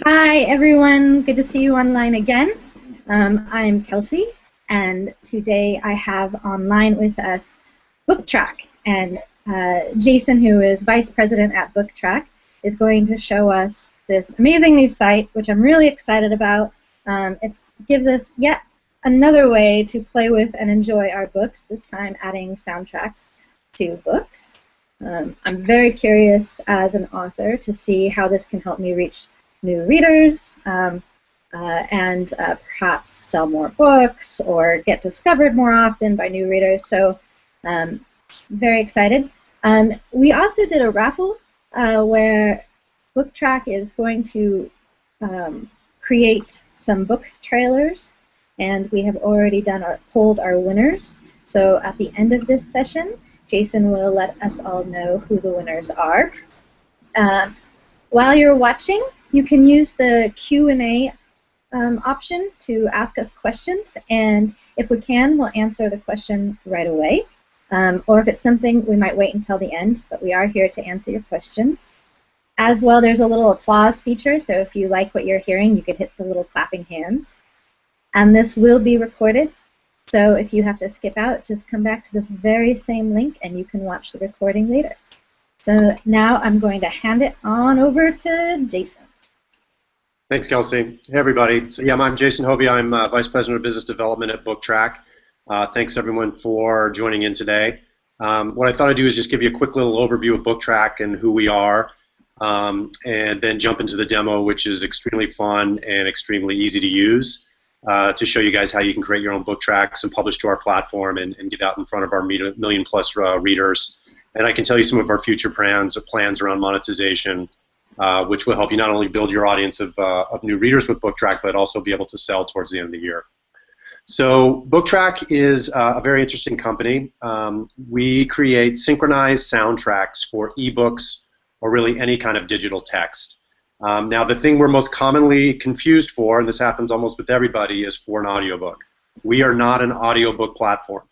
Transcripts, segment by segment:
Hi, everyone. Good to see you online again. I'm Kelsey, and today I have online with us Booktrack. And Jason, who is Vice President at Booktrack, is going to show us this amazing new site, which I'm really excited about. It gives us yet another way to play with and enjoy our books, this time adding soundtracks to books. I'm very curious as an author to see how this can help me reach new readers and perhaps sell more books or get discovered more often by new readers. So very excited. We also did a raffle where Booktrack is going to create some book trailers, and we have already polled our winners. So at the end of this session, Jason will let us all know who the winners are. While you're watching, you can use the Q&A option to ask us questions, and if we can, we'll answer the question right away. Or if it's something, we might wait until the end, but we are here to answer your questions. As well, there's a little applause feature, so if you like what you're hearing, you could hit the little clapping hands. And this will be recorded, so if you have to skip out, just come back to this very same link and you can watch the recording later. So now I'm going to hand it on over to Jason. Thanks, Kelsey. Hey, everybody. So, yeah, I'm Jason Hovey. I'm Vice President of Business Development at Booktrack. Thanks, everyone, for joining in today. What I thought I'd do is just give you a quick little overview of Booktrack and who we are, and then jump into the demo, which is extremely fun and extremely easy to use, to show you guys how you can create your own book tracks and publish to our platform and get out in front of our million-plus readers. And I can tell you some of our future plans around monetization, which will help you not only build your audience of new readers with Booktrack, but also be able to sell towards the end of the year. So Booktrack is a very interesting company. We create synchronized soundtracks for eBooks or really any kind of digital text. Now, the thing we're most commonly confused for, and this happens almost with everybody, is for an audiobook. We are not an audiobook platform.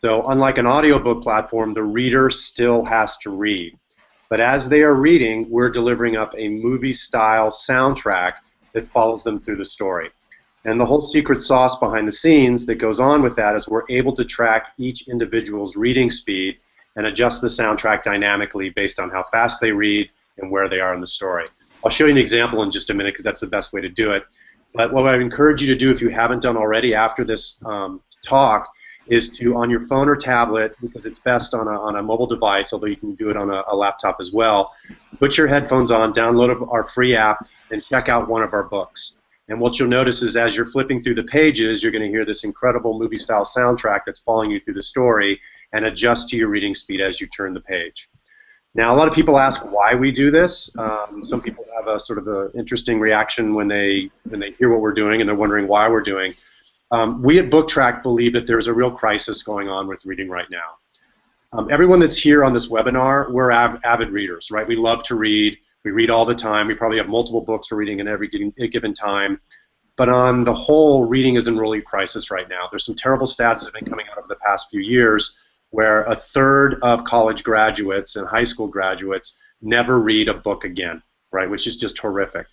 So unlike an audiobook platform, the reader still has to read. But as they are reading, we're delivering up a movie-style soundtrack that follows them through the story. And the whole secret sauce behind the scenes that goes on with that is we're able to track each individual's reading speed and adjust the soundtrack dynamically based on how fast they read and where they are in the story. I'll show you an example in just a minute because that's the best way to do it. But what I encourage you to do if you haven't done already after this talk is to, on your phone or tablet, because it's best on a mobile device, although you can do it on a laptop as well, put your headphones on, download our free app, and check out one of our books. And what you'll notice is as you're flipping through the pages, you're going to hear this incredible movie-style soundtrack that's following you through the story and adjust to your reading speed as you turn the page. Now, a lot of people ask why we do this. Some people have a sort of an interesting reaction when they hear what we're doing and they're wondering why we're doing. We at Booktrack believe that there's a real crisis going on with reading right now. Everyone that's here on this webinar, we're avid readers, right? We love to read. We read all the time. We probably have multiple books we're reading in every given time. But on the whole, reading is in really crisis right now. There's some terrible stats that have been coming out over the past few years where a third of college graduates and high school graduates never read a book again, right? Which is just horrific.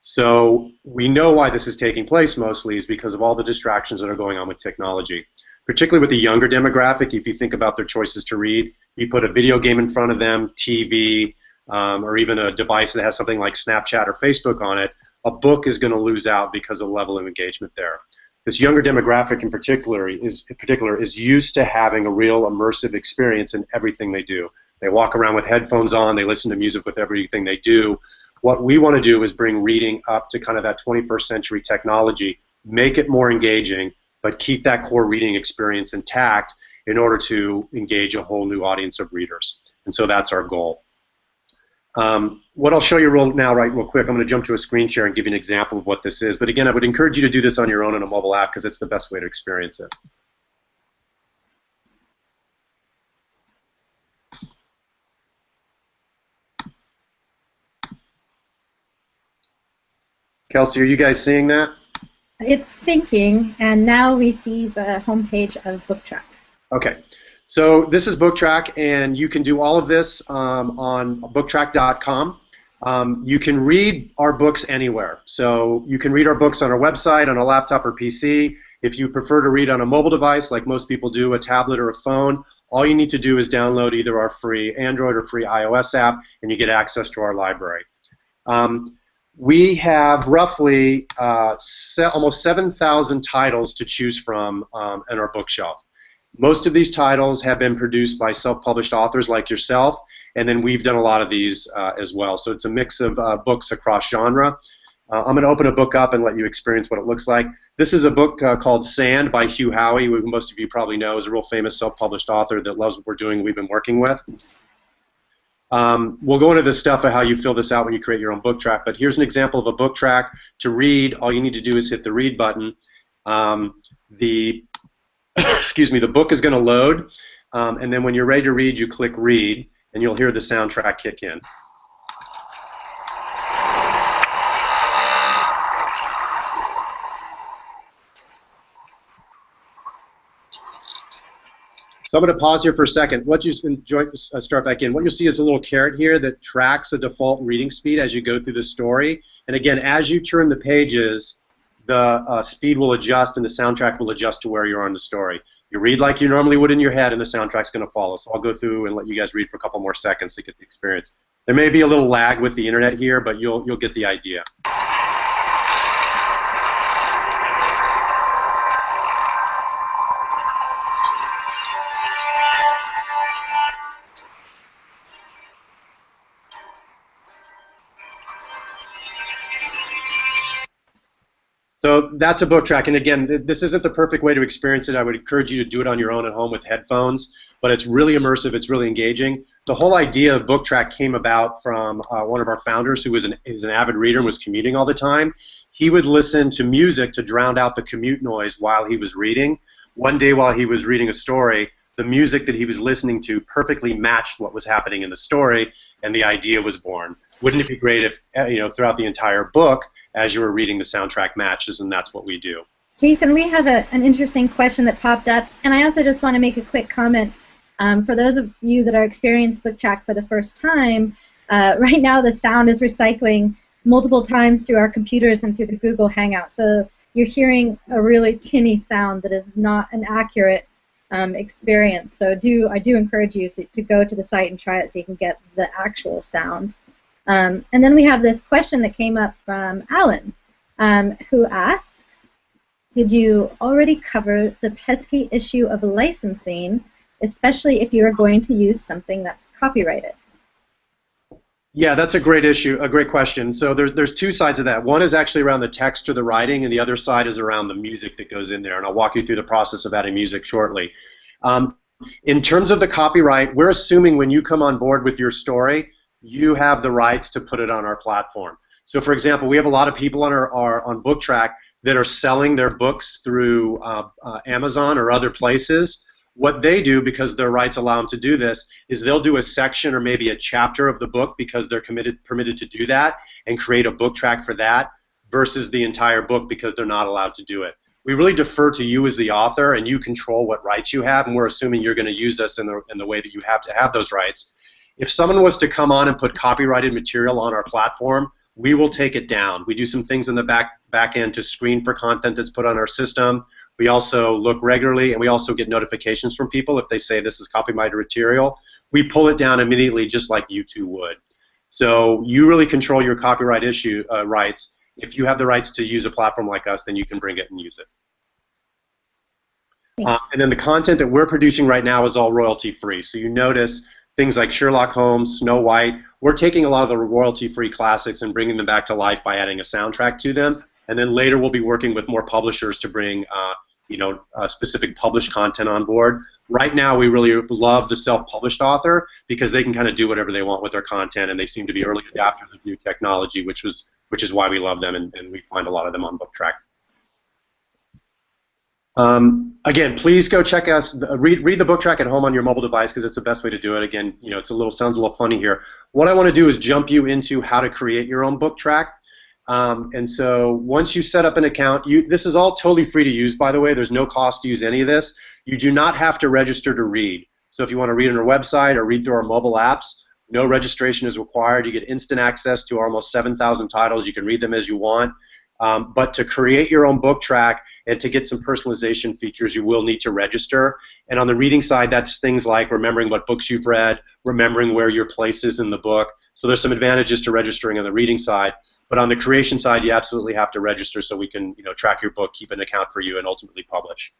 So we know why this is taking place mostly is because of all the distractions that are going on with technology. Particularly with the younger demographic, if you think about their choices to read, you put a video game in front of them, TV, or even a device that has something like Snapchat or Facebook on it, a book is going to lose out because of the level of engagement there. This younger demographic in particular is used to having a real immersive experience in everything they do. They walk around with headphones on, they listen to music with everything they do. What we want to do is bring reading up to kind of that 21st century technology, make it more engaging, but keep that core reading experience intact in order to engage a whole new audience of readers. And so that's our goal. What I'll show you real quick, I'm going to jump to a screen share and give you an example of what this is. But again, I would encourage you to do this on your own in a mobile app because it's the best way to experience it. Kelsey, are you guys seeing that? It's thinking, and now we see the homepage of Booktrack. Okay. So this is Booktrack, and you can do all of this on booktrack.com. You can read our books anywhere. So you can read our books on our website, on a laptop or PC. If you prefer to read on a mobile device, like most people do, a tablet or a phone, all you need to do is download either our free Android or free iOS app, and you get access to our library. We have roughly almost 7,000 titles to choose from in our bookshelf. Most of these titles have been produced by self-published authors like yourself, and then we've done a lot of these as well. So it's a mix of books across genre. I'm going to open a book up and let you experience what it looks like. This is a book called Sand by Hugh Howey, who most of you probably know is a real famous self-published author that loves what we're doing and we've been working with. We'll go into the stuff of how you fill this out when you create your own book track, but here's an example of a book track. To read, all you need to do is hit the read button. Excuse me, the book is going to load, and then when you're ready to read, you click read, and you'll hear the soundtrack kick in. So I'm going to pause here for a second. Start back in. What you'll see is a little caret here that tracks a default reading speed as you go through the story. And again, as you turn the pages, the speed will adjust and the soundtrack will adjust to where you are in the story. You read like you normally would in your head, and the soundtrack's going to follow. So I'll go through and let you guys read for a couple more seconds to get the experience. There may be a little lag with the internet here, but you'll get the idea. So that's a book track, and again, this isn't the perfect way to experience it. I would encourage you to do it on your own at home with headphones, but it's really immersive, it's really engaging. The whole idea of book track came about from one of our founders who is an avid reader and was commuting all the time. He would listen to music to drown out the commute noise while he was reading. One day while he was reading a story, the music that he was listening to perfectly matched what was happening in the story, and the idea was born. Wouldn't it be great if, throughout the entire book, as you were reading, the soundtrack matches, and that's what we do. Jason, we have an interesting question that popped up, and I also just want to make a quick comment. For those of you that are experiencing Booktrack for the first time, right now the sound is recycling multiple times through our computers and through the Google Hangout. So you're hearing a really tinny sound that is not an accurate experience. So I do encourage you to go to the site and try it so you can get the actual sound. And then we have this question that came up from Alan, who asks, did you already cover the pesky issue of licensing, especially if you are going to use something that's copyrighted? Yeah, that's a great issue, a great question. So there's two sides of that. One is actually around the text or the writing, and the other side is around the music that goes in there, and I'll walk you through the process of adding music shortly. In terms of the copyright, we're assuming when you come on board with your story, you have the rights to put it on our platform. So, for example, we have a lot of people on Booktrack that are selling their books through Amazon or other places. What they do, because their rights allow them to do this, is they'll do a section or maybe a chapter of the book because they're permitted to do that and create a book track for that versus the entire book because they're not allowed to do it. We really defer to you as the author, and you control what rights you have, and we're assuming you're going to use us in the way that you have to have those rights. If someone was to come on and put copyrighted material on our platform, we will take it down. We do some things in the back end to screen for content that's put on our system. We also look regularly, and we also get notifications from people if they say this is copyrighted material. We pull it down immediately, just like YouTube would. So you really control your copyright rights. If you have the rights to use a platform like us, then you can bring it and use it. And then the content that we're producing right now is all royalty-free. So you notice things like Sherlock Holmes, Snow White. We're taking a lot of the royalty-free classics and bringing them back to life by adding a soundtrack to them. And then later we'll be working with more publishers to bring specific published content on board. Right now we really love the self-published author because they can kind of do whatever they want with their content, and they seem to be early adopters of new technology, which is why we love them, and we find a lot of them on Booktrack. Again, please go check us. Read the book track at home on your mobile device because it's the best way to do it. Again, it sounds a little funny here. What I want to do is jump you into how to create your own book track. And so once you set up an account, this is all totally free to use, by the way. There's no cost to use any of this. You do not have to register to read. So if you want to read on our website or read through our mobile apps, No registration is required. You get instant access to almost 7,000 titles. You can read them as you want. But to create your own book track and to get some personalization features, you will need to register. And on the reading side, that's things like remembering what books you've read, remembering where your place is in the book. So there's some advantages to registering on the reading side. But on the creation side, you absolutely have to register so we can, track your book, keep an account for you, and ultimately publish.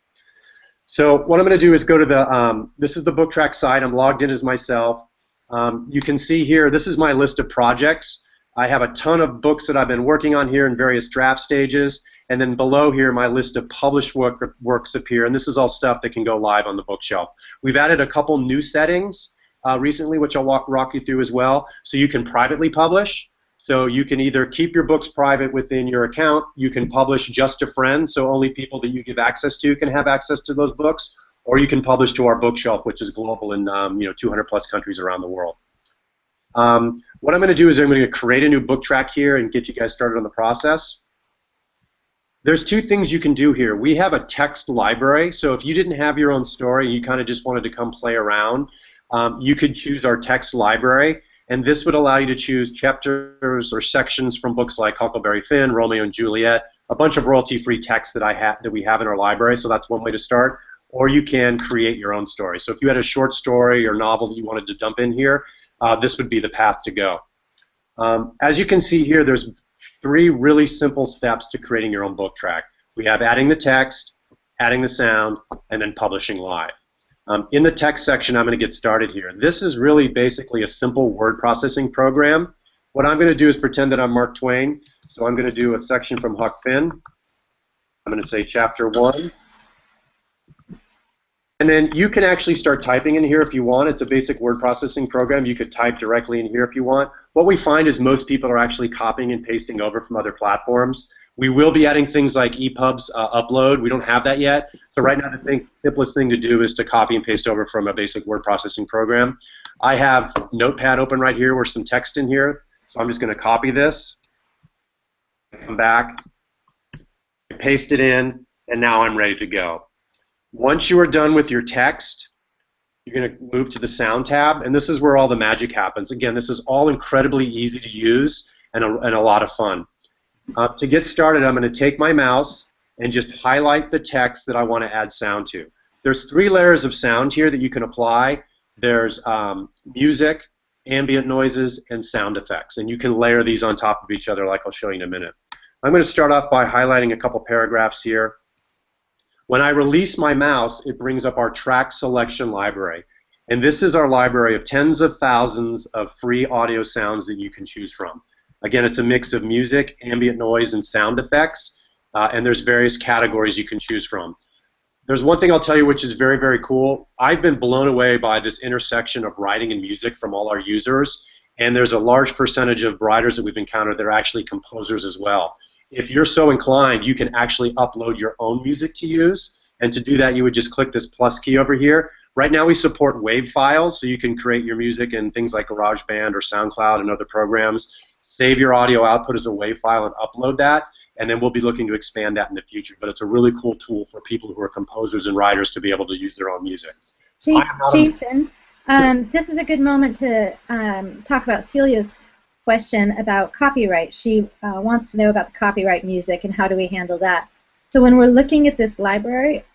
So what I'm going to do is go to the, this is the Booktrack site. I'm logged in as myself. You can see here, this is my list of projects. I have a ton of books that I've been working on here in various draft stages. And then below here, my list of published works appear. And this is all stuff that can go live on the bookshelf. We've added a couple new settings recently, which I'll walk you through as well. So you can privately publish. So you can either keep your books private within your account, you can publish just to friends, so only people that you give access to can have access to those books, or you can publish to our bookshelf, which is global in 200 plus countries around the world. What I'm going to do is I'm going to create a new book track here and get you guys started on the process. There's two things you can do here. We have a text library, so if you didn't have your own story and you kind of just wanted to come play around, you could choose our text library. And this would allow you to choose chapters or sections from books like Huckleberry Finn, Romeo and Juliet, a bunch of royalty-free text that we have in our library. So that's one way to start. Or you can create your own story. So if you had a short story or novel that you wanted to dump in here, this would be the path to go. As you can see here, there's 3 really simple steps to creating your own book track. We have adding the text, adding the sound, and then publishing live. In the text section, I'm going to get started here. This is really basically a simple word processing program. What I'm going to do is pretend that I'm Mark Twain. So I'm going to do a section from Huck Finn. I'm going to say chapter 1. And then you can actually start typing in here if you want. It's a basic word processing program. You could type directly in here if you want. What we find is most people are actually copying and pasting over from other platforms. We will be adding things like EPUB's upload. We don't have that yet. So right now the simplest thing to do is to copy and paste over from a basic word processing program. I have Notepad open right here with some text in here. So I'm just going to copy this, come back, paste it in, and now I'm ready to go. Once you are done with your text, you're going to move to the sound tab, and this is where all the magic happens. Again, this is all incredibly easy to use and a lot of fun. To get started, I'm going to take my mouse and just highlight the text that I want to add sound to. There's 3 layers of sound here that you can apply. There's music, ambient noises, and sound effects, and you can layer these on top of each other like I'll show you in a minute. I'm going to start off by highlighting a couple paragraphs here. When I release my mouse, it brings up our track selection library. And this is our library of tens of thousands of free audio sounds that you can choose from. Again, it's a mix of music, ambient noise, and sound effects. And there's various categories you can choose from. There's one thing I'll tell you which is very, very cool. I've been blown away by this intersection of writing and music from all our users. And there's a large percentage of writers that we've encountered that are actually composers as well. If you're so inclined, you can actually upload your own music to use. And to do that, you would just click this plus key over here. Right now we support WAV files, so you can create your music in things like GarageBand or SoundCloud and other programs. Save your audio output as a WAV file and upload that. And then we'll be looking to expand that in the future. But it's a really cool tool for people who are composers and writers to be able to use their own music. Jason, this is a good moment to talk about Celia's question about copyright. She wants to know about the copyright music and how do we handle that. So when we're looking at this library,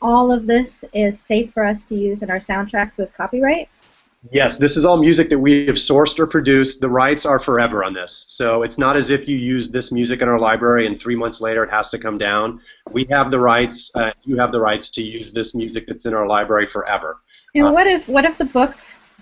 all of this is safe for us to use in our soundtracks with copyrights? Yes, this is all music that we have sourced or produced. The rights are forever on this. So it's not as if you use this music in our library and 3 months later it has to come down. We have the rights, you have the rights to use this music that's in our library forever. And what if the book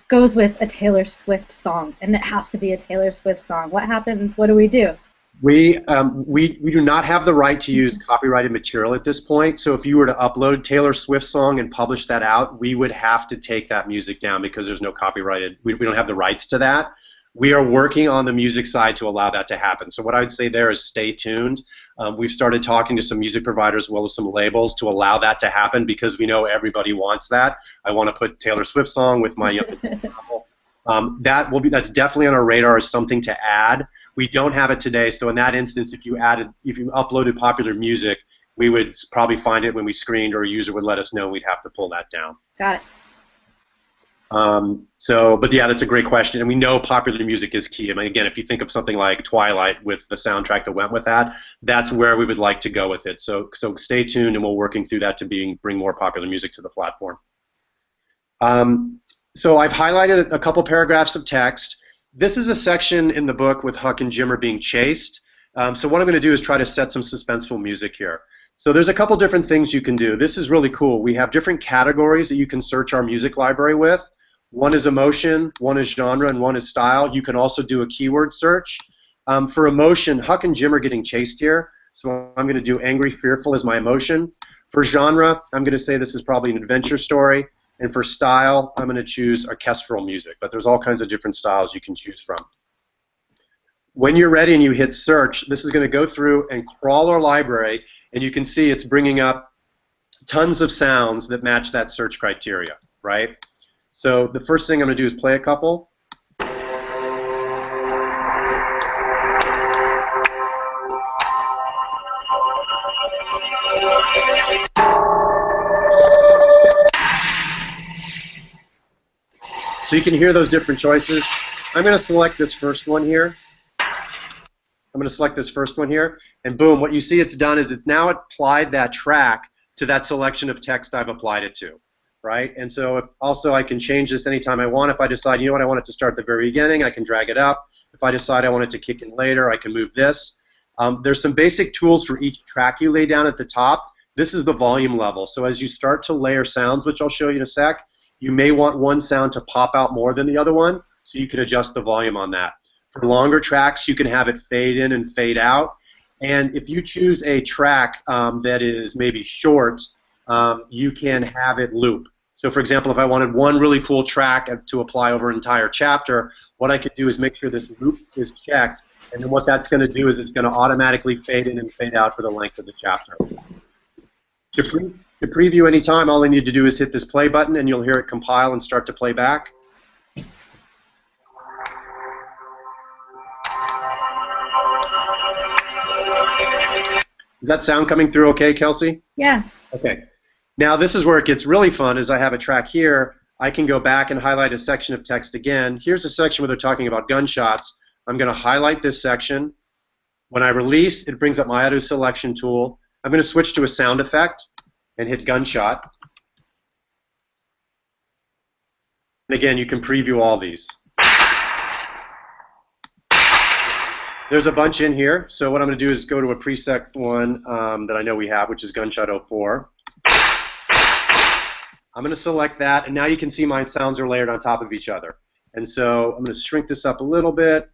goes with a Taylor Swift song, and it has to be a Taylor Swift song? What happens? What do we do? We do not have the right to use copyrighted material at this point. So if you were to upload Taylor Swift song and publish that out, we would have to take that music down because there's no copyrighted. We don't have the rights to that. We are working on the music side to allow that to happen. So what I would say there is stay tuned. We've started talking to some music providers as well as some labels to allow that to happen because we know everybody wants that. I want to put Taylor Swift song with my young novel. That's definitely on our radar as something to add. We don't have it today, so in that instance, if you uploaded popular music, we would probably find it when we screened, or a user would let us know, and we'd have to pull that down. Got it. But yeah, that's a great question, and we know popular music is key. I mean, again, if you think of something like Twilight with the soundtrack that went with that, that's where we would like to go with it. So stay tuned, and we're working through that to bring more popular music to the platform. So I've highlighted a couple paragraphs of text. This is a section in the book with Huck and Jim are being chased. So what I'm going to do is try to set some suspenseful music here. So there's a couple different things you can do. This is really cool. We have different categories that you can search our music library with. One is emotion, one is genre, and one is style. You can also do a keyword search. For emotion, Huck and Jim are getting chased here, so I'm going to do angry, fearful as my emotion. For genre, I'm going to say this is probably an adventure story. And for style, I'm going to choose orchestral music. But there's all kinds of different styles you can choose from. When you're ready and you hit search, this is going to go through and crawl our library, and you can see it's bringing up tons of sounds that match that search criteria, right? So the first thing I'm going to do is play a couple. So you can hear those different choices. I'm going to select this first one here. And boom, what you see it's done is it's now applied that track to that selection of text I've applied it to, right? And so also I can change this anytime I want. If I decide, you know what, I want it to start at the very beginning, I can drag it up. If I decide I want it to kick in later, I can move this. There's some basic tools for each track you lay down at the top. This is the volume level. So as you start to layer sounds, which I'll show you in a sec, you may want one sound to pop out more than the other one, so you can adjust the volume on that. For longer tracks, you can have it fade in and fade out. And if you choose a track that is maybe short, you can have it loop. So for example, if I wanted one really cool track to apply over an entire chapter, what I could do is make sure this loop is checked, and then what that's going to do is it's going to automatically fade in and fade out for the length of the chapter. To preview anytime, all I need to do is hit this play button, and you'll hear it compile and start to play back. Is that sound coming through okay, Kelsey? Yeah. Okay. Now this is where it gets really fun, is I have a track here. I can go back and highlight a section of text again. Here's a section where they're talking about gunshots. I'm going to highlight this section. When I release, it brings up my auto selection tool. I'm going to switch to a sound effect and hit gunshot. And again, you can preview all these. There's a bunch in here, so what I'm going to do is go to a preset one that I know we have, which is Gunshot 04. I'm going to select that, and now you can see my sounds are layered on top of each other. And so I'm going to shrink this up a little bit,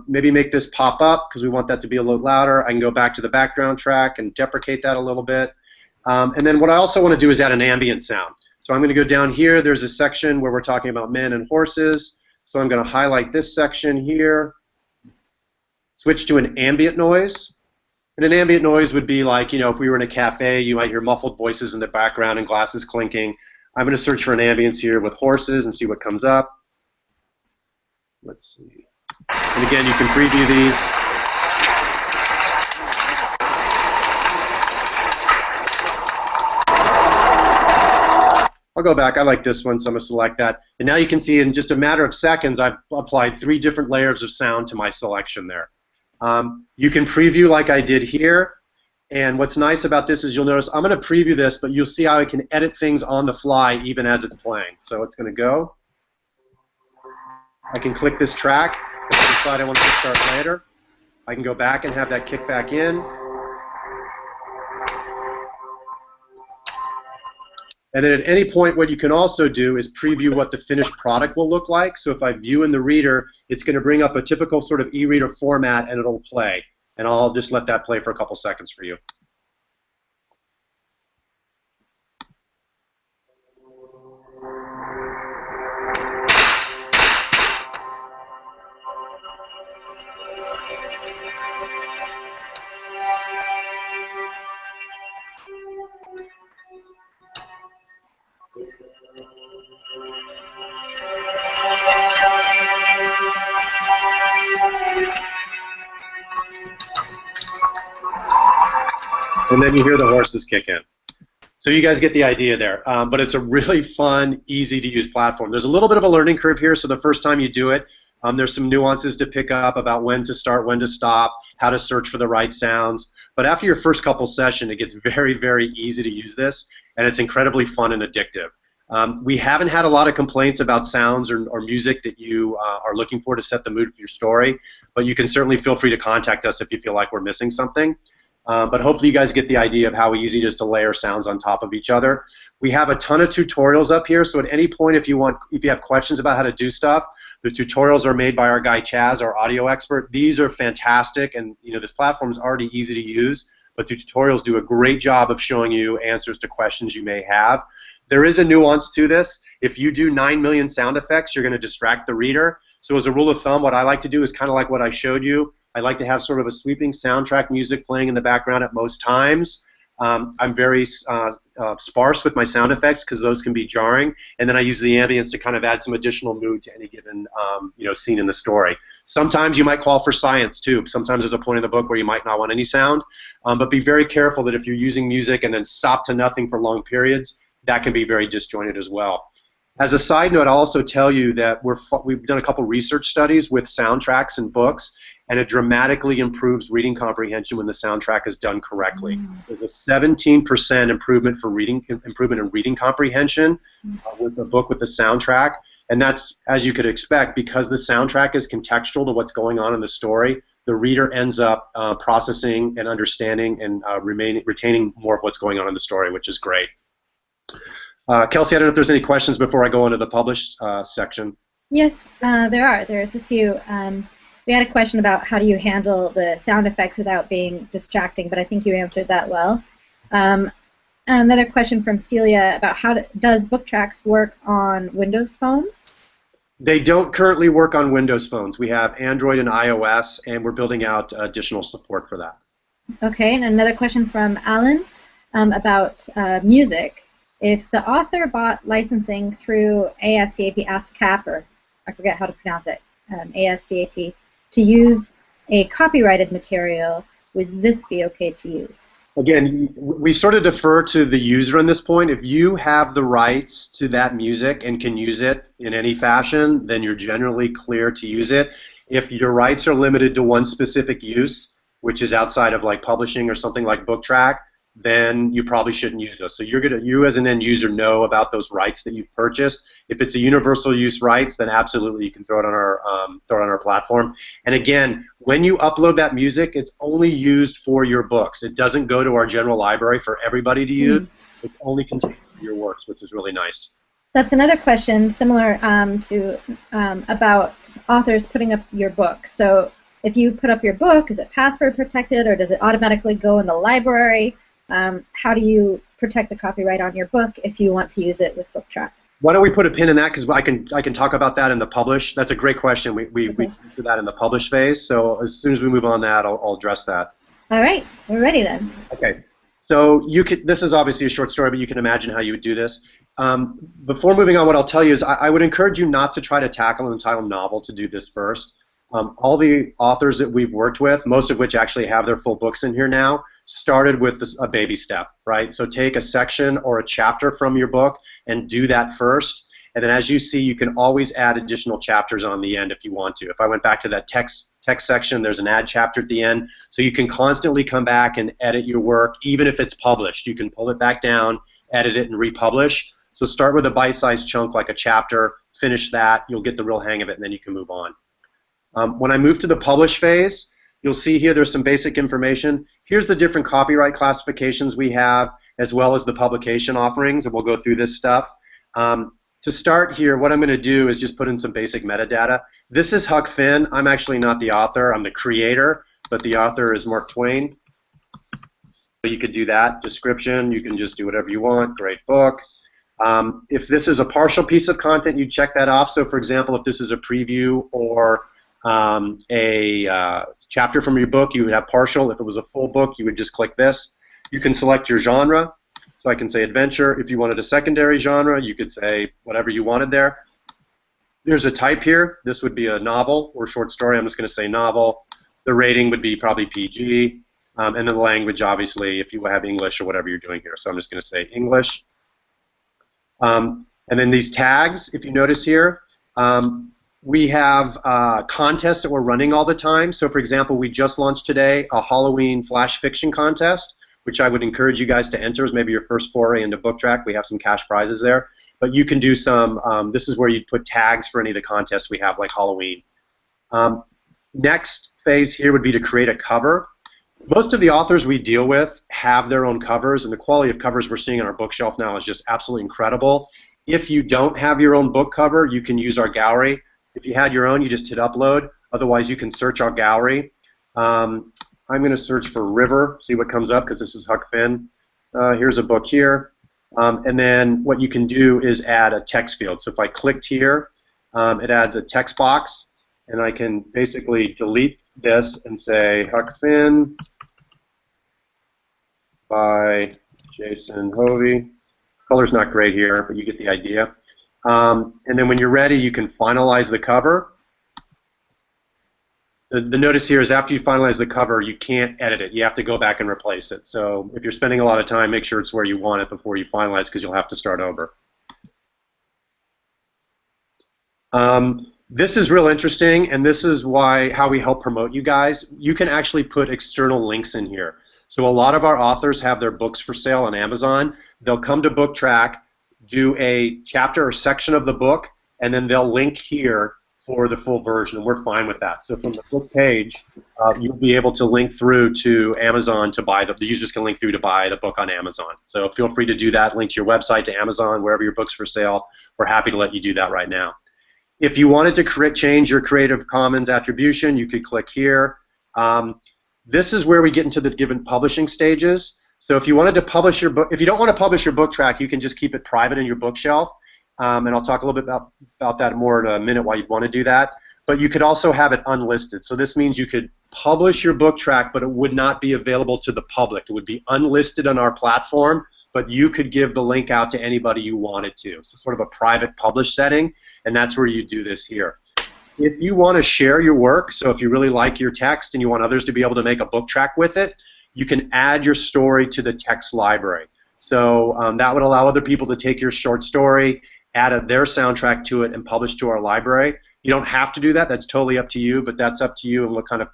maybe make this pop up because we want that to be a little louder. I can go back to the background track and deprecate that a little bit. And then what I also want to do is add an ambient sound. So I'm going to go down here. There's a section where we're talking about men and horses. So I'm going to highlight this section here. Switch to an ambient noise. And an ambient noise would be like, you know, if we were in a cafe, you might hear muffled voices in the background and glasses clinking. I'm going to search for an ambience here with horses and see what comes up. Let's see. And again, you can preview these. I'll go back. I like this one, so I'm going to select that. And now you can see in just a matter of seconds, I've applied 3 different layers of sound to my selection there. You can preview like I did here, and what's nice about this is you'll notice I'm going to preview this, but you'll see how I can edit things on the fly even as it's playing. So it's going to go. I can click this track. If I decide I want to start later, I can go back and have that kick back in. And then at any point, what you can also do is preview what the finished product will look like. So if I view in the reader, it's going to bring up a typical sort of e-reader format, and it'll play. And I'll just let that play for a couple seconds for you. And then you hear the horses kick in. So you guys get the idea there, but it's a really fun, easy-to-use platform. There's a little bit of a learning curve here, so the first time you do it, there's some nuances to pick up about when to start, when to stop, how to search for the right sounds. But after your first couple sessions, it gets very, very easy to use this, and it's incredibly fun and addictive. We haven't had a lot of complaints about sounds or music that you are looking for to set the mood for your story, but you can certainly feel free to contact us if you feel like we're missing something. But hopefully you guys get the idea of how easy it is to layer sounds on top of each other. We have a ton of tutorials up here, so at any point if you have questions about how to do stuff, the tutorials are made by our guy Chaz, our audio expert. These are fantastic, and this platform is already easy to use, but the tutorials do a great job of showing you answers to questions you may have. There is a nuance to this. If you do 9 million sound effects, you're going to distract the reader. So as a rule of thumb, what I like to do is kind of like what I showed you. I like to have sort of a sweeping soundtrack music playing in the background at most times. I'm very sparse with my sound effects because those can be jarring, and then I use the ambience to kind of add some additional mood to any given scene in the story. Sometimes you might call for science too. Sometimes there's a point in the book where you might not want any sound, but be very careful that if you're using music and then stop to nothing for long periods, that can be very disjointed as well. As a side note, I'll also tell you that we've done a couple research studies with soundtracks and books, and it dramatically improves reading comprehension when the soundtrack is done correctly. There's a 17% improvement in reading comprehension with a book with a soundtrack, and that's, as you could expect, because the soundtrack is contextual to what's going on in the story. The reader ends up processing and understanding and retaining more of what's going on in the story, which is great. Kelsey, I don't know if there's any questions before I go into the published section. Yes, there are. There's a few. We had a question about how do you handle the sound effects without being distracting, but I think you answered that well. Another question from Celia about does Booktracks work on Windows phones? They don't currently work on Windows phones. We have Android and iOS, and we're building out additional support for that. Okay, and another question from Alan about music. If the author bought licensing through ASCAP, ASCAP, or I forget how to pronounce it, ASCAP, to use a copyrighted material, would this be okay to use? Again, we sort of defer to the user on this point. If you have the rights to that music and can use it in any fashion, then you're generally clear to use it. If your rights are limited to one specific use, which is outside of like publishing or something like Booktrack, then you probably shouldn't use those. So you as an end user know about those rights that you've purchased. If it's a universal use rights, then absolutely you can throw it on our platform. And again, when you upload that music, it's only used for your books. It doesn't go to our general library for everybody to use. It's only contained for your works, which is really nice. That's another question similar to about authors putting up your book. So if you put up your book, is it password protected or does it automatically go in the library? How do you protect the copyright on your book if you want to use it with Booktrack? Why don't we put a pin in that, because I can talk about that in the publish. That's a great question. We do that in the publish phase. So as soon as we move on that, I'll address that. All right, we're ready then. Okay. So this is obviously a short story, but you can imagine how you would do this. Before moving on, what I'll tell you is I would encourage you not to try to tackle an entire novel to do this first. All the authors that we've worked with, most of which actually have their full books in here now, started with a baby step, right? So take a section or a chapter from your book and do that first, and then as you see, you can always add additional chapters on the end if you want to. If I went back to that text section, there's an add chapter at the end, so you can constantly come back and edit your work, even if it's published. You can pull it back down, edit it, and republish. So start with a bite-sized chunk like a chapter, finish that, you'll get the real hang of it, and then you can move on. When I move to the publish phase, you'll see here there's some basic information. Here's the different copyright classifications we have, as well as the publication offerings, and we'll go through this stuff. To start here, what I'm going to do is just put in some basic metadata. This is Huck Finn. I'm actually not the author. I'm the creator, but the author is Mark Twain. So you could do that. Description, you can just do whatever you want. Great book. If this is a partial piece of content, you check that off. So for example, if this is a preview or a chapter from your book, you would have partial. If it was a full book, you would just click this. You can select your genre. So I can say adventure. If you wanted a secondary genre, you could say whatever you wanted there. There's a type here. This would be a novel or short story. I'm just going to say novel. The rating would be probably PG. and then the language, obviously, if you have English or whatever you're doing here. So I'm just going to say English. And then these tags, if you notice here, we have contests that we're running all the time. So for example, we just launched today a Halloween flash fiction contest, which I would encourage you guys to enter as maybe your first foray into Booktrack. We have some cash prizes there. But you can do some, this is where you put tags for any of the contests we have, like Halloween. Next phase here would be to create a cover. Most of the authors we deal with have their own covers, and the quality of covers we're seeing on our bookshelf now is just absolutely incredible. If you don't have your own book cover, you can use our gallery. If you had your own, you just hit upload. Otherwise, you can search our gallery. I'm going to search for River, see what comes up, because this is Huck Finn. Here's a book here. And then what you can do is add a text field. So if I clicked here, it adds a text box, and I can basically delete this and say Huck Finn by Jason Hovey. Color's not great here, but you get the idea. And then when you're ready, you can finalize the cover. The notice here is after you finalize the cover, you can't edit it. You have to go back and replace it. So if you're spending a lot of time, make sure it's where you want it before you finalize, because you'll have to start over. This is real interesting, and this is how we help promote you guys. You can actually put external links in here. So a lot of our authors have their books for sale on Amazon. They'll come to Booktrack, do a chapter or section of the book, and then they'll link here for the full version, and we're fine with that. So from the book page, you'll be able to link through to Amazon to buy the users can link through to buy the book on Amazon. So feel free to do that. Link to your website, to Amazon, wherever your book's for sale. We're happy to let you do that right now. If you wanted to change your Creative Commons attribution, you could click here. This is where we get into the given publishing stages. So if you wanted to publish your book, if you don't want to publish your book track, you can just keep it private in your bookshelf. And I'll talk a little bit about that more in a minute, why you'd want to do that. But you could also have it unlisted. So this means you could publish your book track, but it would not be available to the public. It would be unlisted on our platform, but you could give the link out to anybody you wanted to. So sort of a private publish setting, and that's where you do this here. If you want to share your work, so if you really like your text and you want others to be able to make a book track with it, you can add your story to the text library. So that would allow other people to take your short story, add their soundtrack to it, and publish to our library. You don't have to do that. That's totally up to you, but that's up to you and what kind of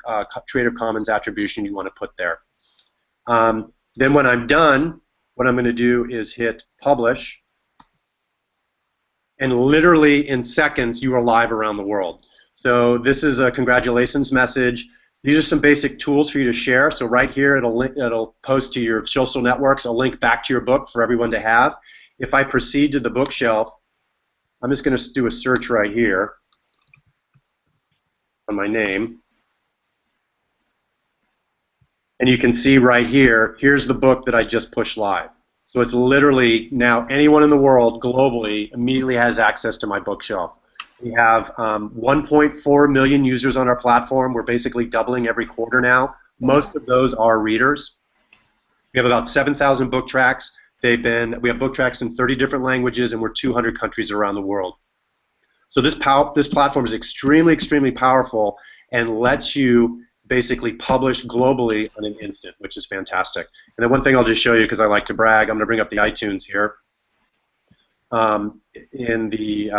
Creative Commons attribution you want to put there. Then when I'm done, what I'm going to do is hit publish, and literally in seconds you are live around the world. So this is a congratulations message. These are some basic tools for you to share. So right here it'll post to your social networks a link back to your book for everyone to have. If I proceed to the bookshelf, I'm just going to do a search right here on my name. And you can see right here, here's the book that I just pushed live. So it's literally now anyone in the world globally immediately has access to my bookshelf. We have 1.4 million users on our platform. We're basically doubling every quarter now. Most of those are readers. We have about 7,000 book tracks. We have book tracks in 30 different languages, and we're 200 countries around the world. So this platform is extremely, extremely powerful and lets you basically publish globally on an instant, which is fantastic. And then one thing I'll just show you, because I like to brag, I'm going to bring up the iTunes here. In the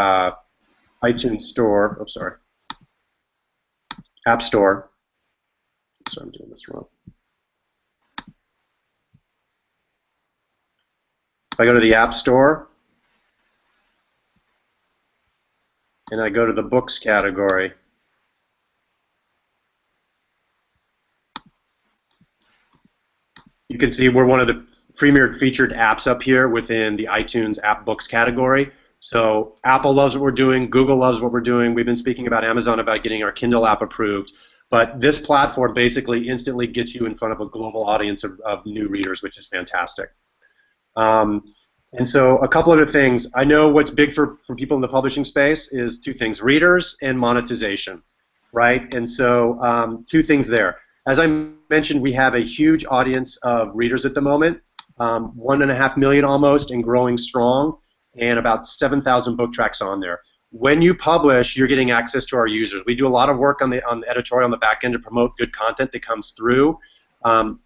iTunes store, oh sorry, App Store. Sorry, I'm doing this wrong. If I go to the App Store and I go to the Books category, you can see we're one of the premier featured apps up here within the iTunes App Books category. So Apple loves what we're doing, Google loves what we're doing. We've been speaking about Amazon about getting our Kindle app approved. But this platform basically instantly gets you in front of a global audience of new readers, which is fantastic. And so a couple other things. I know what's big for people in the publishing space is two things, readers and monetization, right? And so two things there. As I mentioned, we have a huge audience of readers at the moment, 1.5 million almost, and growing strong, and about 7,000 book tracks on there. When you publish, you're getting access to our users. We do a lot of work on the editorial on the back end to promote good content that comes through.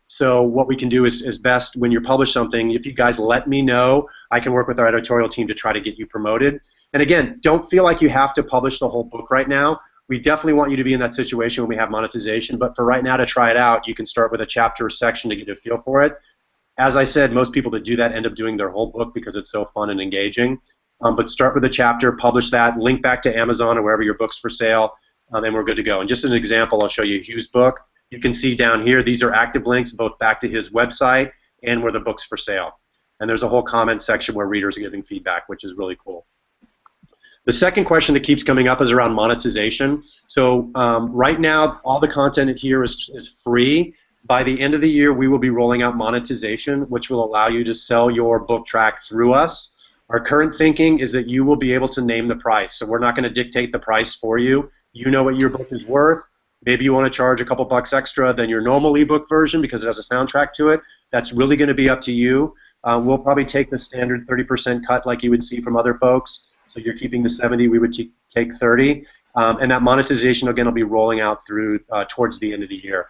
So what we can do is best when you publish something, if you guys let me know, I can work with our editorial team to try to get you promoted. And again, don't feel like you have to publish the whole book right now. We definitely want you to be in that situation when we have monetization, but for right now to try it out, you can start with a chapter or section to get a feel for it. As I said, most people that do that end up doing their whole book because it's so fun and engaging. But start with a chapter, publish that, link back to Amazon or wherever your book's for sale, and we're good to go. And just as an example, I'll show you Hugh's book. You can see down here, these are active links both back to his website and where the book's for sale. And there's a whole comment section where readers are giving feedback, which is really cool. The second question that keeps coming up is around monetization. So right now, all the content here is free. By the end of the year, we will be rolling out monetization, which will allow you to sell your book track through us. Our current thinking is that you will be able to name the price. So we're not going to dictate the price for you. You know what your book is worth. Maybe you want to charge a couple bucks extra than your normal ebook version because it has a soundtrack to it. That's really going to be up to you. We'll probably take the standard 30% cut like you would see from other folks. So you're keeping the 70, we would take 30. And that monetization, again, will be rolling out through towards the end of the year.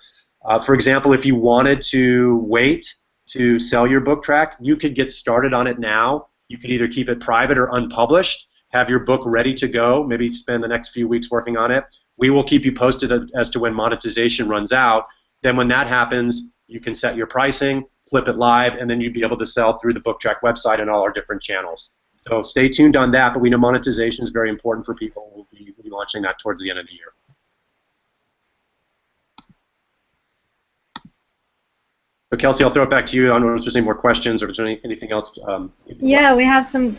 For example, if you wanted to wait to sell your book track, you could get started on it now. You could either keep it private or unpublished, have your book ready to go, maybe spend the next few weeks working on it. We will keep you posted as to when monetization runs out. Then when that happens, you can set your pricing, flip it live, and then you'd be able to sell through the Booktrack website and all our different channels. So stay tuned on that, but we know monetization is very important for people. We'll be launching that towards the end of the year. So Kelsey, I'll throw it back to you. I don't know if there's any more questions or if there's anything else. Yeah, we have some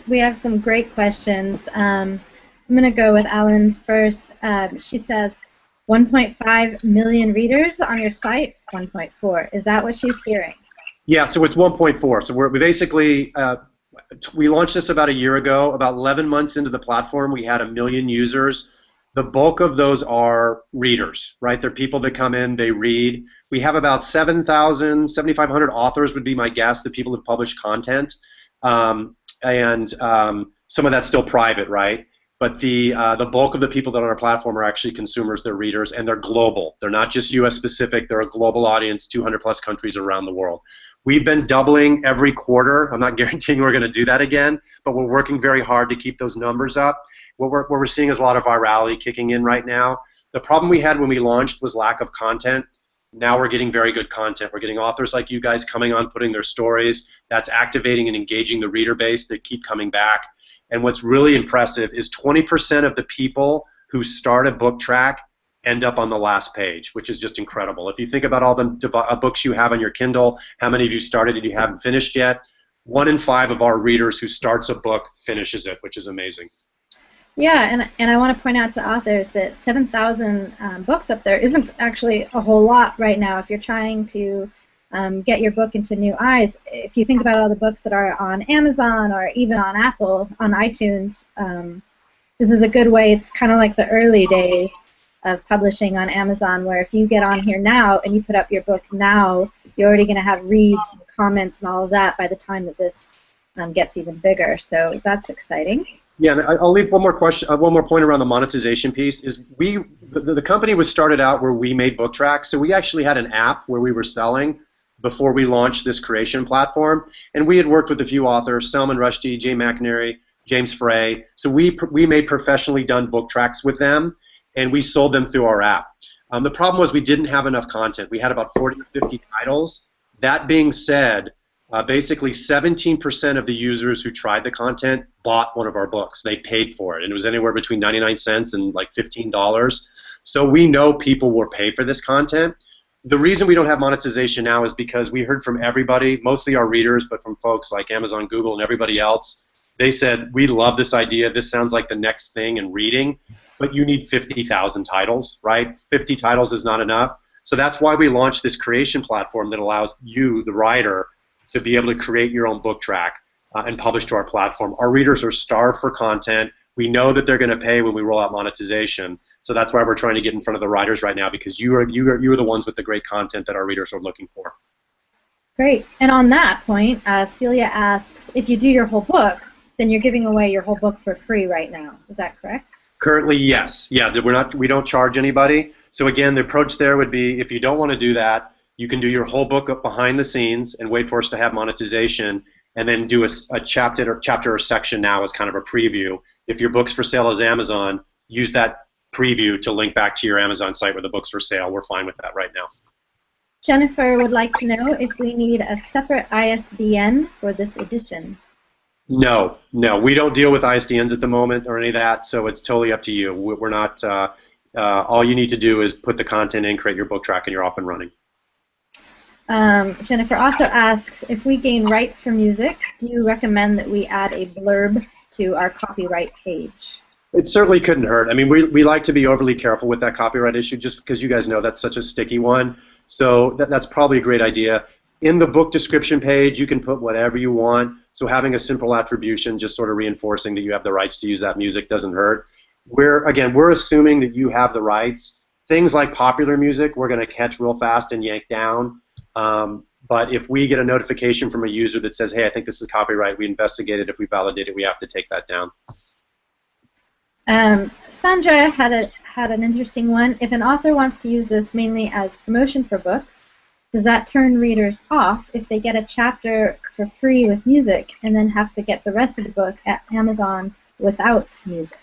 great questions. I'm going to go with Alan's first. She says, 1.5 million readers on your site, 1.4. Is that what she's hearing? Yeah, so it's 1.4. So we basically, we launched this about a year ago. About 11 months into the platform, we had 1 million users. The bulk of those are readers, right? They're people that come in, they read. We have about 7,500 authors would be my guess, the people who publish content. Some of that's still private, right? But the bulk of the people that are on our platform are actually consumers, they're readers, and they're global. They're not just US specific, they're a global audience, 200 plus countries around the world. We've been doubling every quarter. I'm not guaranteeing we're going to do that again, but we're working very hard to keep those numbers up. What we're seeing is a lot of virality kicking in right now. The problem we had when we launched was lack of content. Now we're getting very good content. We're getting authors like you guys coming on, putting their stories. That's activating and engaging the reader base. They keep coming back. And what's really impressive is 20% of the people who start a book track end up on the last page, which is just incredible. If you think about all the books you have on your Kindle, how many of you started and you haven't finished yet, 1 in 5 of our readers who starts a book finishes it, which is amazing. Yeah, and I want to point out to the authors that 7,000 books up there isn't actually a whole lot right now. If you're trying to get your book into new eyes, if you think about all the books that are on Amazon or even on Apple, on iTunes, this is a good way. It's kind of like the early days of publishing on Amazon, where if you get on here now and you put up your book now, you're already going to have reads and comments and all of that by the time that this gets even bigger. So that's exciting. Yeah, and I'll leave one more question, one more point around the monetization piece. Is the company was started out where we made Booktrack, so we actually had an app where we were selling before we launched this creation platform, and we had worked with a few authors, Salman Rushdie, Jay McNary, James Frey. So we made professionally done book tracks with them, and we sold them through our app. The problem was we didn't have enough content. We had about 40 or 50 titles. That being said, basically 17% of the users who tried the content bought one of our books. They paid for it, and it was anywhere between 99 cents and like $15. So we know people will pay for this content. The reason we don't have monetization now is because we heard from everybody, mostly our readers, but from folks like Amazon, Google, and everybody else. They said, we love this idea. This sounds like the next thing in reading, but you need 50,000 titles, right? 50 titles is not enough. So that's why we launched this creation platform that allows you, the writer, to be able to create your own book track and publish to our platform. Our readers are starved for content. We know that they're going to pay when we roll out monetization. So that's why we're trying to get in front of the writers right now, because you are the ones with the great content that our readers are looking for. Great. And on that point, Celia asks, if you do your whole book, then you're giving away your whole book for free right now. Is that correct? Currently, yes. Yeah, we don't charge anybody. So again, the approach there would be, if you don't want to do that, You can do your whole book up behind the scenes and wait for us to have monetization, and then do a chapter or section now as kind of a preview. If your book's for sale as Amazon, use that preview to link back to your Amazon site where the book's for sale. We're fine with that right now. Jennifer would like to know if we need a separate ISBN for this edition. No, we don't deal with ISBNs at the moment or any of that, so it's totally up to you. We're not. All you need to do is put the content in, create your book track, and you're off and running. Jennifer also asks, if we gain rights for music, do you recommend that we add a blurb to our copyright page? It certainly couldn't hurt. I mean, we like to be overly careful with that copyright issue just because you guys know that's such a sticky one. So that's probably a great idea. In the book description page, you can put whatever you want. So having a simple attribution, just sort of reinforcing that you have the rights to use that music, doesn't hurt. We're assuming that you have the rights. Things like popular music, we're going to catch real fast and yank down. But if we get a notification from a user that says, hey, I think this is copyright, we investigate it. If we validate it, we have to take that down. Sandra had an interesting one. If an author wants to use this mainly as promotion for books, does that turn readers off if they get a chapter for free with music and then have to get the rest of the book at Amazon without music?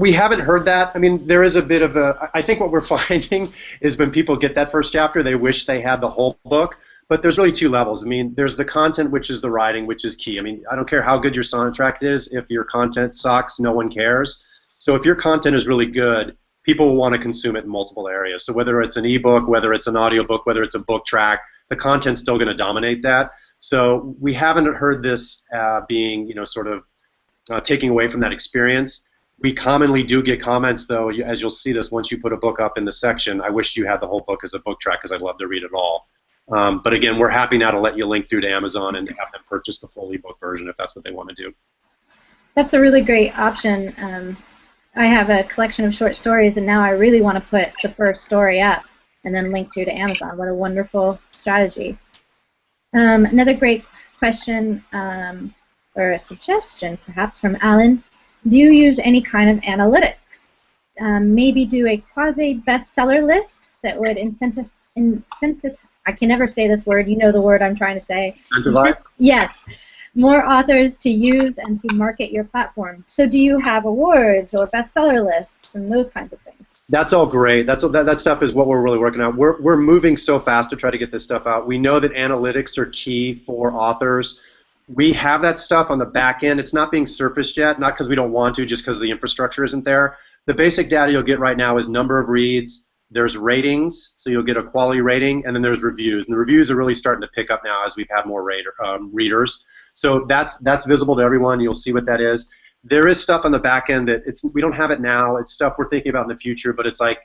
We haven't heard that. I mean, there is a bit of a. I think what we're finding is when people get that first chapter, they wish they had the whole book. But there's really two levels. I mean, there's the content, which is the writing, which is key. I mean, I don't care how good your soundtrack is. If your content sucks, no one cares. So if your content is really good, people will want to consume it in multiple areas. So whether it's an ebook, whether it's an audiobook, whether it's a book track, the content's still going to dominate that. So we haven't heard this being, sort of taking away from that experience. We commonly do get comments, though, as you'll see this once you put a book up in the section. I wish you had the whole book as a book track because I'd love to read it all. But again, we're happy now to let you link through to Amazon and have them purchase the full ebook version if that's what they want to do. That's a really great option. I have a collection of short stories, and now I really want to put the first story up and then link through to Amazon. What a wonderful strategy. Another great question or a suggestion, perhaps, from Alan. Do you use any kind of analytics? Maybe do a quasi-bestseller list that would incentive. I can never say this word. You know the word I'm trying to say. Incentivize? Yes. More authors to use and to market your platform. So do you have awards or bestseller lists and those kinds of things? That's all great. That stuff is what we're really working on. We're moving so fast to try to get this stuff out. We know that analytics are key for authors. We have that stuff on the back end. It's not being surfaced yet, not because we don't want to, just because the infrastructure isn't there. The basic data you'll get right now is number of reads. There's ratings, so you'll get a quality rating, and then there's reviews. And the reviews are really starting to pick up now as we've had more readers. So that's visible to everyone. You'll see what that is. There is stuff on the back end that we don't have it now. It's stuff we're thinking about in the future, but it's like,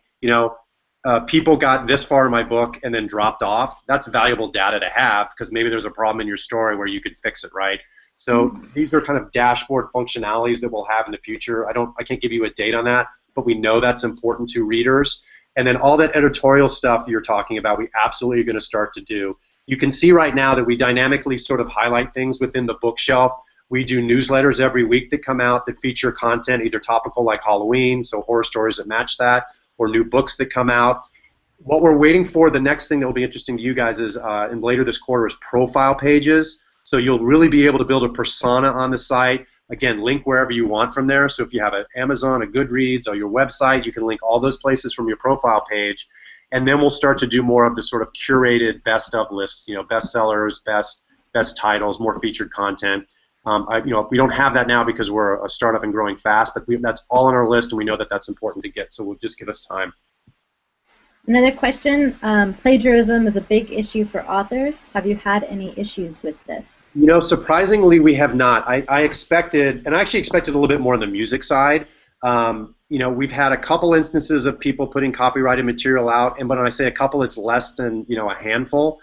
people got this far in my book and then dropped off. That's valuable data to have because maybe there's a problem in your story where you could fix it, right? So these are kind of dashboard functionalities that we'll have in the future. I can't give you a date on that, but we know that's important to readers. And then all that editorial stuff you're talking about, we absolutely are going to start to do. You can see right now that we dynamically sort of highlight things within the bookshelf. We do newsletters every week that come out that feature content either topical like Halloween, so horror stories that match that, or new books that come out. What we're waiting for, the next thing that will be interesting to you guys is, and later this quarter, is profile pages. So you'll really be able to build a persona on the site. Again, link wherever you want from there. So if you have an Amazon, a Goodreads, or your website, you can link all those places from your profile page. And then we'll start to do more of the sort of curated best of lists, bestsellers, best titles, more featured content. We don't have that now because we're a startup and growing fast, but that's all on our list, and we know that that's important to get. So we'll just give us time. Another question, plagiarism is a big issue for authors. Have you had any issues with this? Surprisingly, we have not. I expected, and I actually expected a little bit more on the music side. We've had a couple instances of people putting copyrighted material out, and when I say a couple, it's less than a handful.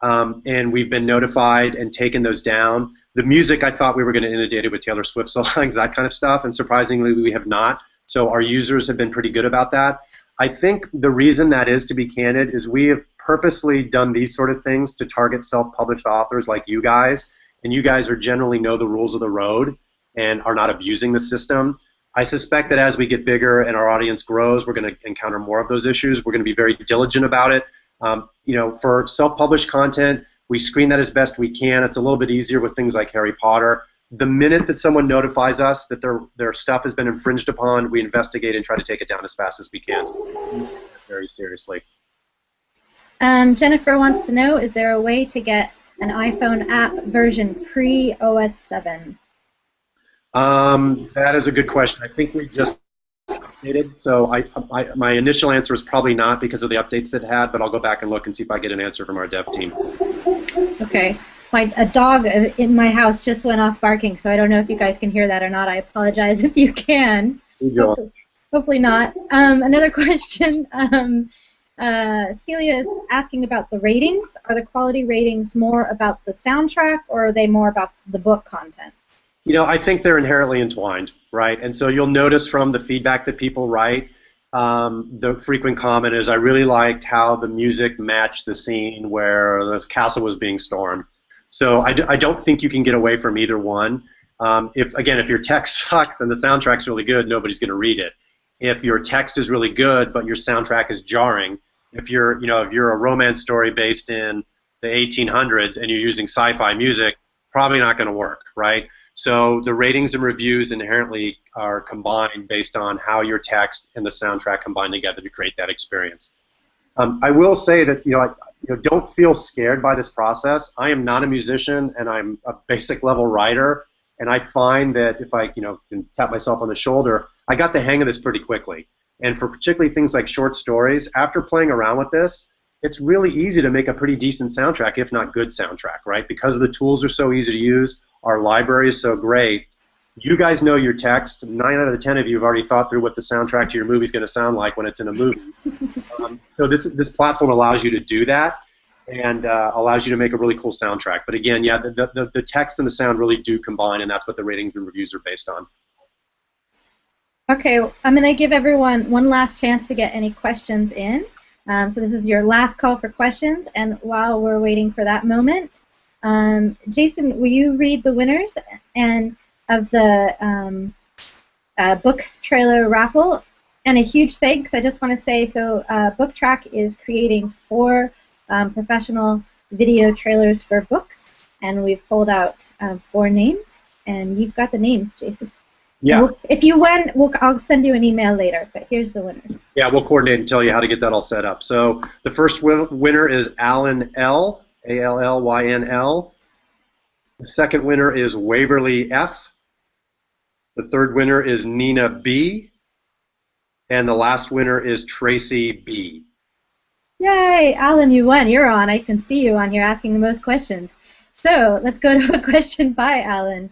And we've been notified and taken those down. The music, I thought we were going to inundate it with Taylor Swift songs, that kind of stuff, and surprisingly, we have not. So our users have been pretty good about that. I think the reason that is, to be candid, is we have purposely done these sort of things to target self-published authors like you guys, and you guys are generally know the rules of the road and are not abusing the system. I suspect that as we get bigger and our audience grows, we're going to encounter more of those issues. We're going to be very diligent about it. for self-published content, we screen that as best we can. It's a little bit easier with things like Harry Potter. The minute that someone notifies us that their stuff has been infringed upon, we investigate and try to take it down as fast as we can. Very seriously. Jennifer wants to know, is there a way to get an iPhone app version pre-OS 7? That is a good question. I think we just updated, so my initial answer is probably not because of the updates it had, but I'll go back and look and see if I get an answer from our dev team. Okay. A dog in my house just went off barking, so I don't know if you guys can hear that or not. I apologize if you can. Hopefully not. Another question. Celia is asking about the ratings. Are the quality ratings more about the soundtrack, or are they more about the book content? I think they're inherently entwined, right? And so you'll notice from the feedback that people write, the frequent comment is, I really liked how the music matched the scene where the castle was being stormed. So I don't think you can get away from either one. If your text sucks and the soundtrack's really good, nobody's going to read it. If your text is really good but your soundtrack is jarring, if you're a romance story based in the 1800s and you're using sci-fi music, probably not going to work, right? So the ratings and reviews inherently are combined based on how your text and the soundtrack combine together to create that experience. I will say that don't feel scared by this process. I am not a musician, and I'm a basic level writer, and I find that if I can tap myself on the shoulder, I got the hang of this pretty quickly. And for particularly things like short stories, after playing around with this, it's really easy to make a pretty decent soundtrack, if not good soundtrack, right? Because the tools are so easy to use, our library is so great. You guys know your text. 9 out of the 10 of you have already thought through what the soundtrack to your movie is going to sound like when it's in a movie. So this platform allows you to do that and allows you to make a really cool soundtrack. But again, yeah, the text and the sound really do combine, and that's what the ratings and reviews are based on. Okay, I'm going to give everyone one last chance to get any questions in. So this is your last call for questions, and while we're waiting for that moment, Jason, will you read the winners and of the book trailer raffle? And a huge thanks, I just want to say, so Booktrack is creating 4 professional video trailers for books, and we've pulled out 4 names, and you've got the names, Jason. Yeah. If you win, I'll send you an email later, but here's the winners. Yeah, we'll coordinate and tell you how to get that all set up. So the first winner is Alan L., A-L-L-Y-N-L. The second winner is Waverly F. The third winner is Nina B. And the last winner is Tracy B. Yay, Alan, you won. You're on. I can see you on here asking the most questions. So let's go to a question by Alan.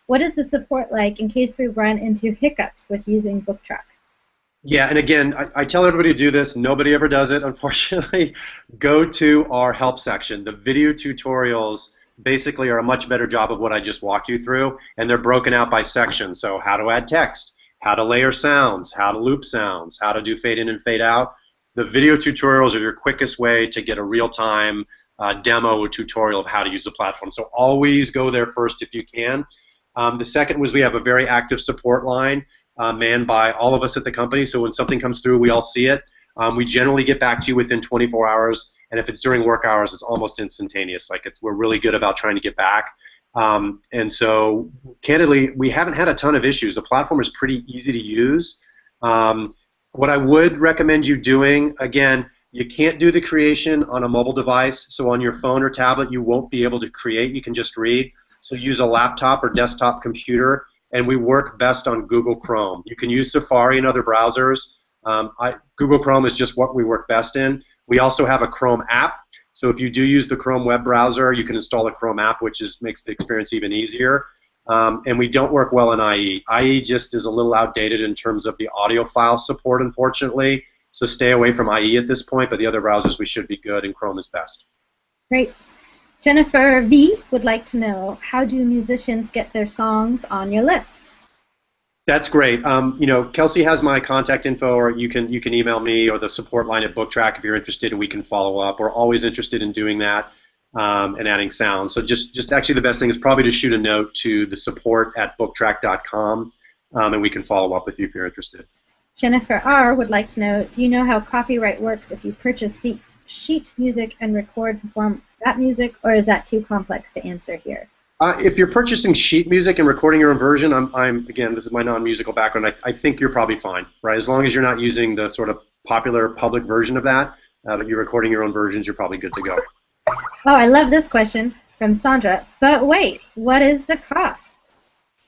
What is the support like in case we run into hiccups with using Booktrack? Yeah, and again, I tell everybody to do this. Nobody ever does it, unfortunately. Go to our help section. The video tutorials basically are a much better job of what I just walked you through, and they're broken out by section. So how to add text, how to layer sounds, how to loop sounds, how to do fade in and fade out. The video tutorials are your quickest way to get a real-time demo or tutorial of how to use the platform. So always go there first if you can. The second was we have a very active support line manned by all of us at the company. So when something comes through, we all see it. We generally get back to you within 24 hours, and if it's during work hours, it's almost instantaneous. We're really good about trying to get back. And so, candidly, we haven't had a ton of issues. The platform is pretty easy to use. What I would recommend you doing, again, you can't do the creation on a mobile device. So on your phone or tablet, you won't be able to create. You can just read. So use a laptop or desktop computer, and we work best on Google Chrome. You can use Safari and other browsers. Google Chrome is just what we work best in. We also have a Chrome app. So if you do use the Chrome web browser, you can install a Chrome app, which makes the experience even easier. And we don't work well in IE. IE just is a little outdated in terms of the audio file support, unfortunately. So stay away from IE at this point, but the other browsers we should be good, and Chrome is best. Great. Jennifer V. would like to know, how do musicians get their songs on your list? That's great. Kelsey has my contact info, or you can email me or the support line at Booktrack if you're interested, and we can follow up. We're always interested in doing that and adding sound. So just actually the best thing is probably to shoot a note to the support at booktrack.com, and we can follow up with you if you're interested. Jennifer R. would like to know, do you know how copyright works if you purchase sheet music and record, perform that music, or is that too complex to answer here? If you're purchasing sheet music and recording your own version, again, this is my non-musical background, I think you're probably fine, right? As long as you're not using the sort of popular public version of that, but you're recording your own versions, you're probably good to go. Oh, I love this question from Sandra. But wait, what is the cost?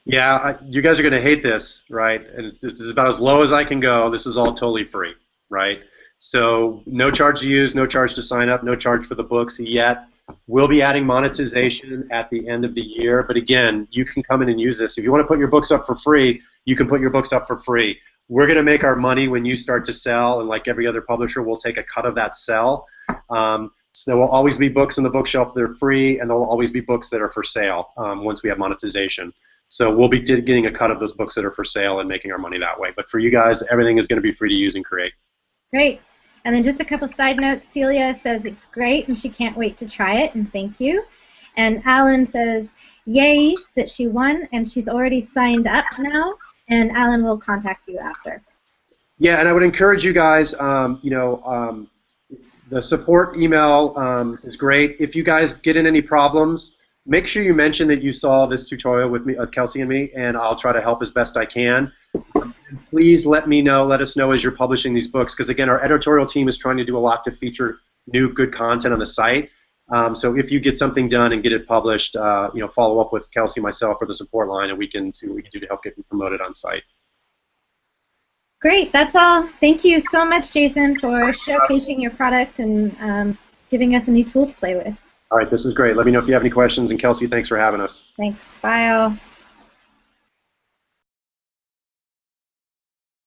Yeah, you guys are going to hate this, right? And this is about as low as I can go. This is all totally free, right? So no charge to use, no charge to sign up, no charge for the books yet. We'll be adding monetization at the end of the year, but again, you can come in and use this. If you want to put your books up for free, you can put your books up for free. We're going to make our money when you start to sell, and like every other publisher, we'll take a cut of that sell. So there will always be books on the bookshelf that are free, and there will always be books that are for sale once we have monetization. So we'll be getting a cut of those books that are for sale and making our money that way. But for you guys, everything is going to be free to use and create. Great. And then just a couple side notes. Celia says it's great and she can't wait to try it, and thank you. And Alan says, yay, that she won, and she's already signed up now, and Alan will contact you after. Yeah, and I would encourage you guys, the support email is great. If you guys get in any problems, make sure you mention that you saw this tutorial with me, Kelsey and me, and I'll try to help as best I can. Please let us know as you're publishing these books, because again, our editorial team is trying to do a lot to feature new good content on the site. So if you get something done and get it published, follow up with Kelsey, myself, or the support line, and we can see what we can do to help get you promoted on site. Great, that's all. Thank you so much, Jason, for showcasing your product and giving us a new tool to play with. All right, this is great. Let me know if you have any questions, and Kelsey, thanks for having us. Thanks. Bye, all.